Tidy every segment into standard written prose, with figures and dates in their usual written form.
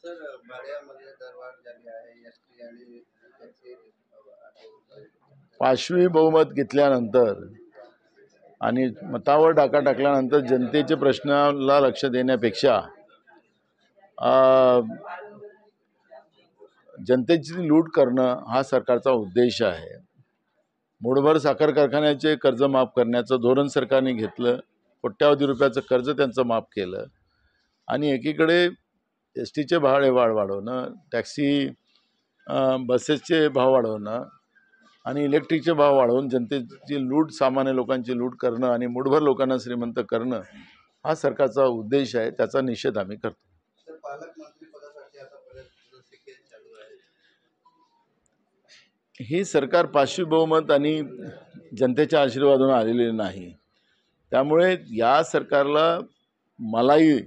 Sir भाड्यामध्ये दरवाढ झाली आहे एसटी आणि टॅक्सी पाशवी बहुमत घेतल्यानंतर आणि मतावर डाका टाकल्यानंतर जनतेचे प्रश्नाला लक्ष देण्यापेक्षा जनतेची लूट करणं हा सरकारचा उद्देश आहे। मूठभर साखर कारखान्याचे कर्ज माफ करण्याचं धोरण सरकारने घेतलं, कोट्यावधी रुपयाचं कर्ज त्यांचं माफ केलं आणि एकीकडे एस टीचे भाडे वाढवणं, टॅक्सी बसेसचे भाव वाढवणं आणि इलेक्ट्रिकचे भाव वाढवून जनतेची लूट, सामान्य लोकांची लूट करणं आणि मूठभर लोकांना श्रीमंत करणं हा सरकारचा उद्देश आहे। त्याचा निषेध आम्ही करतो। ही सरकार पाशवी बहुमत आणि जनतेच्या आशीर्वादाने आलेली नाही, त्यामुळे या सरकारला मलाई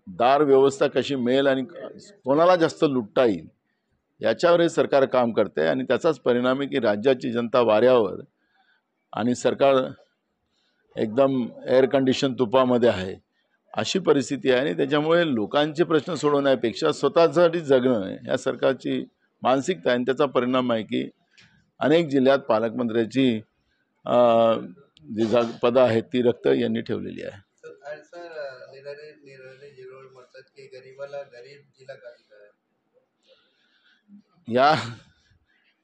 दार व्यवस्था कशी मिळेल आणि कोणाला जास्त लुटता येईल याच्यावर हे सरकार काम करते आणि त्याचाच परिणाम आहे की राज्याची जनता वाऱ्यावर आणि सरकार एकदम एअर कंडिशन तुपामध्ये आहे अशी परिस्थिती आहे। आणि त्याच्यामुळे लोकांचे प्रश्न सोडवण्यापेक्षा स्वतःसाठी जगणं या सरकारची मानसिकता आहे। त्याचा परिणाम आहे की अनेक जिल्ह्यात पालकमंत्र्याची जी पदं आहेत ती रक्त यांनी ठेवलेली आहे।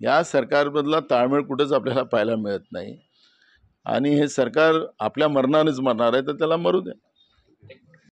या सरकारमधला ताळमेळ कुठंच आपल्याला पाहायला मिळत नाही आणि हे सरकार आपल्या मरणानेच मरणार आहे, तर त्याला मरू दे।